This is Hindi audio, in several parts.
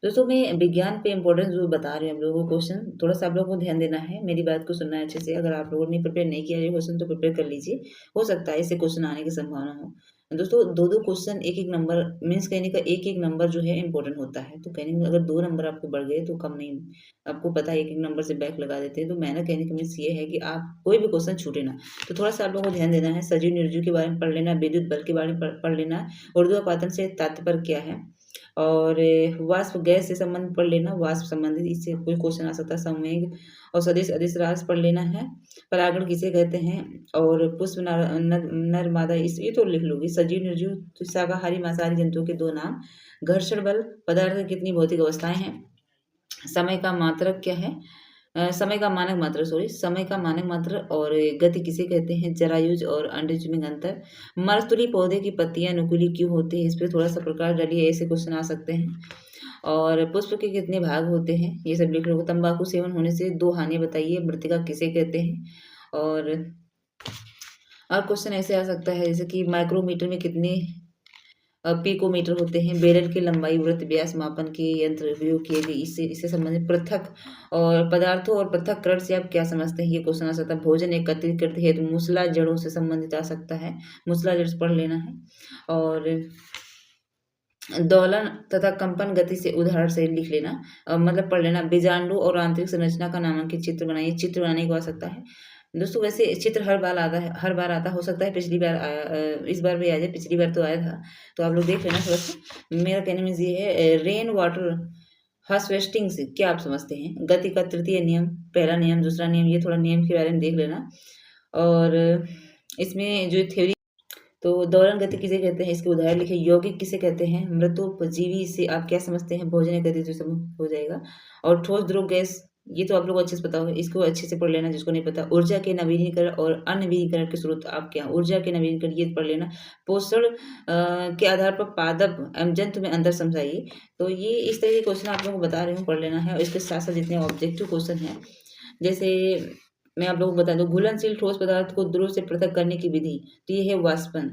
दोस्तों मैं विज्ञान पे इम्पोर्टेंस जो बता रही हूँ आप लोगों को क्वेश्चन, थोड़ा-सा आप लोगों को ध्यान देना है, मेरी बात को सुनना है अच्छे से। अगर आप लोगों ने प्रिपेयर नहीं किया ये क्वेश्चन तो प्रिपेयर कर लीजिए, हो सकता है इससे क्वेश्चन आने की संभावना हो। दोस्तों 2-2 क्वेश्चन 1-1 नंबर मीन्स कहने का 1-1 नंबर जो है इम्पोर्टेंट होता है। तो कहने का अगर 2 नंबर आपके बढ़ गए तो कम नहीं, आपको पता है 1-1 नंबर से बैक लगा देते हैं। तो मेरा कहने का मीन्स ये है कि आप कोई भी क्वेश्चन छूटे ना। तो थोड़ा-सा आप लोगों को ध्यान देना है, सजीव-निर्जीव के बारे में पढ़ लेना, विद्युत बल के बारे में पढ़ लेना, ऊर्ध्वापातन से तात्पर्य क्या है और वाष्प गैस से संबंध पढ़ लेना, वाष्प संबंधित इससे कोई क्वेश्चन आ सकता है, संवेग और सदिश अदिश राशि पढ़ लेना है। परागण किसे कहते हैं और पुष्प नर मादा इस ये तो लिख लोगे। सजीव निर्जीव तो शाकाहारी मांसाहारी जंतुओं के 2 नाम। घर्षण बल पदार्थ की कितनी भौतिक अवस्थाएं हैं। समय का मात्रक क्या है। समय का मानक मात्रा समय का मानक मात्रा और गति किसे कहते हैं। जरायुज और अंडज में अंतर। मरस्तुली पौधे की पत्तियां नुकीली क्यों होती है, इस पे थोड़ा सा प्रकाश डालिए, ऐसे क्वेश्चन आ सकते हैं। और पुष्प के कितने भाग होते हैं, ये सब लिख लो। तंबाकू सेवन होने से 2 हानि बताइए, मृतिका किसे कहते हैं। और क्वेश्चन ऐसे आ सकता है जैसे कि माइक्रोमीटर में कितने पिकोमीटर होते हैं। बेरल की लंबाई वृत्त व्यास मापन के यंत्र उपयोग किए गए, इससे संबंधित पृथक और पदार्थों और पृथक्करण से आप क्या समझते हैं, ये क्वेश्चन आ सकता है। भोजन एकत्रित करते हैं तो मूसला जड़ों से संबंधित आ सकता है, मूसला जड़ से पढ़ लेना है। और दोलन तथा कंपन गति से उदाहरण से लिख लेना, मतलब पढ़ लेना। बीजांडु और आंतरिक संरचना का नामांकित चित्र बनाइए, चित्र बनाने को आ सकता है। दोस्तों वैसे चित्र हर बार आता है, हर बार आता हो सकता है पिछली बार आया, इस बार भी आ जाए, पिछली बार तो आया था। तो आप लोग देख लेना थोड़ा सा। मेरा कहने में ये है रेन वाटर हार्वेस्टिंग से क्या आप समझते हैं। गति का तृतीय नियम, पहला नियम, दूसरा नियम, ये थोड़ा नियम के बारे में देख लेना। और इसमें जो थ्योरी, तो दोलन गति किसे कहते हैं, इसके उदाहरण लिखे। यौगिक किसे कहते हैं। मृतोपजीवी से आप क्या समझते हैं, भोजन गति तो सब हो जाएगा। और ठोस द्रव गैस, ये तो आप लोग को अच्छे से पता होगा, इसको अच्छे से पढ़ लेना जिसको नहीं पता। ऊर्जा के नवीनीकरण और अनवीनीकरण के स्रोत आप क्या। ऊर्जा के नवीनीकरण ये पढ़ लेना। पोषण के आधार पर पादप एवं जंतु में अंतर समझाइए। तो ये इस तरह के क्वेश्चन आप लोगों को बता रही हूँ, पढ़ लेना है। और इसके साथ साथ जितने ऑब्जेक्टिव क्वेश्चन हैं, जैसे मैं आप लोगों को बता दूं, घुलनशील ठोस पदार्थ को द्रव से पृथक करने की विधि, तो ये है वाष्पन।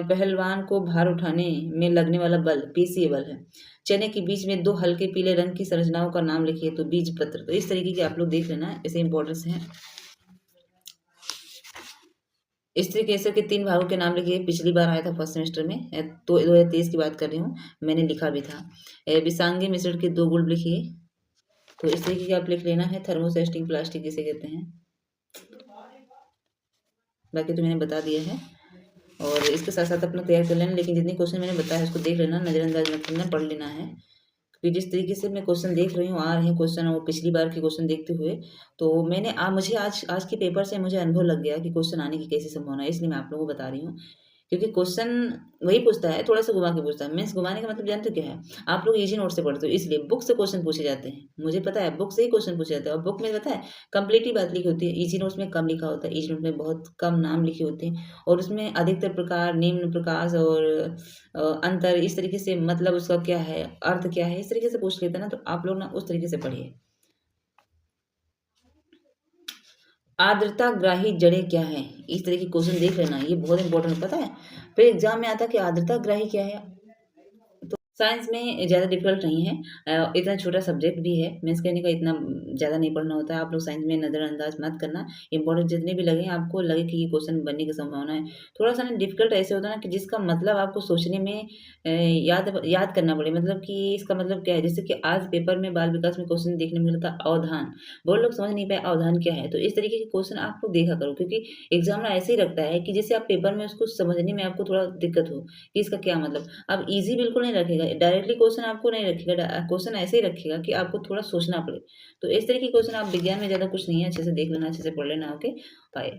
पहलवान को भार उठाने में लगने वाला बल पीसीए बल है। चने के बीज में 2 हल्के पीले रंग की संरचनाओं का नाम लिखिए, तो बीज पत्र। तो इस तरीके के आप लोग देख लेना, ऐसे इंपॉर्टेंस है। स्त्री केसर के 3 भागों के नाम लिखिए, पिछली बार आया था फर्स्ट सेमेस्टर में, तो 2023 की बात कर रही हूँ, मैंने लिखा भी था। विषांगी मिश्रण के 2 गुण लिखिए, तो इस तरीके का आप लिख लेना है। थर्मोसेस्टिंग प्लास्टिक किसे कहते हैं, बाकी तो मैंने बता दिया है। और इसके साथ साथ अपना तैयार कर लेना, लेकिन जितने क्वेश्चन मैंने बताया उसको देख लेना, नज़रअंदाज मत करना, पढ़ लेना है। क्योंकि जिस तरीके से मैं क्वेश्चन देख रही हूँ, आ रहे हैं क्वेश्चन, और पिछली बार के क्वेश्चन देखते हुए, तो मैंने मुझे आज आज के पेपर से मुझे अनुभव लग गया कि क्वेश्चन आने की कैसी संभावना है, इसलिए मैं आप लोगों को बता रही हूँ। क्योंकि क्वेश्चन वही पूछता है, थोड़ा सा घुमा के पूछता है। मीन्स घुमाने का मतलब जानते हो क्या है, आप लोग इजी नोट से पढ़ते हो इसलिए बुक से क्वेश्चन पूछे जाते हैं, मुझे पता है बुक से ही क्वेश्चन पूछे जाते हैं। और बुक में पता है कंप्लीट ही बात लिखी होती है, इजी नोट्स में कम लिखा होता है, इजी नोट में बहुत कम नाम लिखे होते हैं। और उसमें अधिकतर प्रकार, निम्न प्रकाश और अंतर, इस तरीके से मतलब उसका क्या है, अर्थ क्या है, इस तरीके से पूछ लेते हैं ना। तो आप लोग ना उस तरीके से पढ़िए। आर्द्रताग्राही जड़ें क्या है, इस तरह की क्वेश्चन देख लेना, ये बहुत इंपॉर्टेंट पता है। फिर एग्जाम में आता है कि आर्द्रताग्राही क्या है। साइंस में ज़्यादा डिफिकल्ट नहीं है, इतना छोटा सब्जेक्ट भी है, मीन्स कहने का इतना ज़्यादा नहीं पढ़ना होता है। आप लोग साइंस में नज़रअंदाज मत करना, इंपॉर्टेंट जितने भी लगे आपको लगे कि ये क्वेश्चन बनने की संभावना है। थोड़ा सा ना डिफिकल्ट ऐसे होता है ना कि जिसका मतलब आपको सोचने में याद याद करना पड़े, मतलब कि इसका मतलब क्या है। जैसे कि आज पेपर में बाल विकास में क्वेश्चन देखने में मिला था अवधान, बहुत लोग समझ नहीं पाए अवधान क्या है। तो इस तरीके के क्वेश्चन आप लोग देखा करो, क्योंकि एग्जाम ऐसे ही रखता है कि जैसे आप पेपर में उसको समझने में आपको थोड़ा दिक्कत हो कि इसका क्या मतलब। अब ईज़ी बिल्कुल नहीं रखेगा, डायरेक्टली क्वेश्चन आपको नहीं रखेगा, क्वेश्चन ऐसे ही रखेगा कि आपको थोड़ा सोचना पड़े। तो इस तरह के क्वेश्चन आप विज्ञान में ज़्यादा कुछ नहीं है, अच्छे से देख लेना, अच्छे से पढ़ लेना। Okay, bye.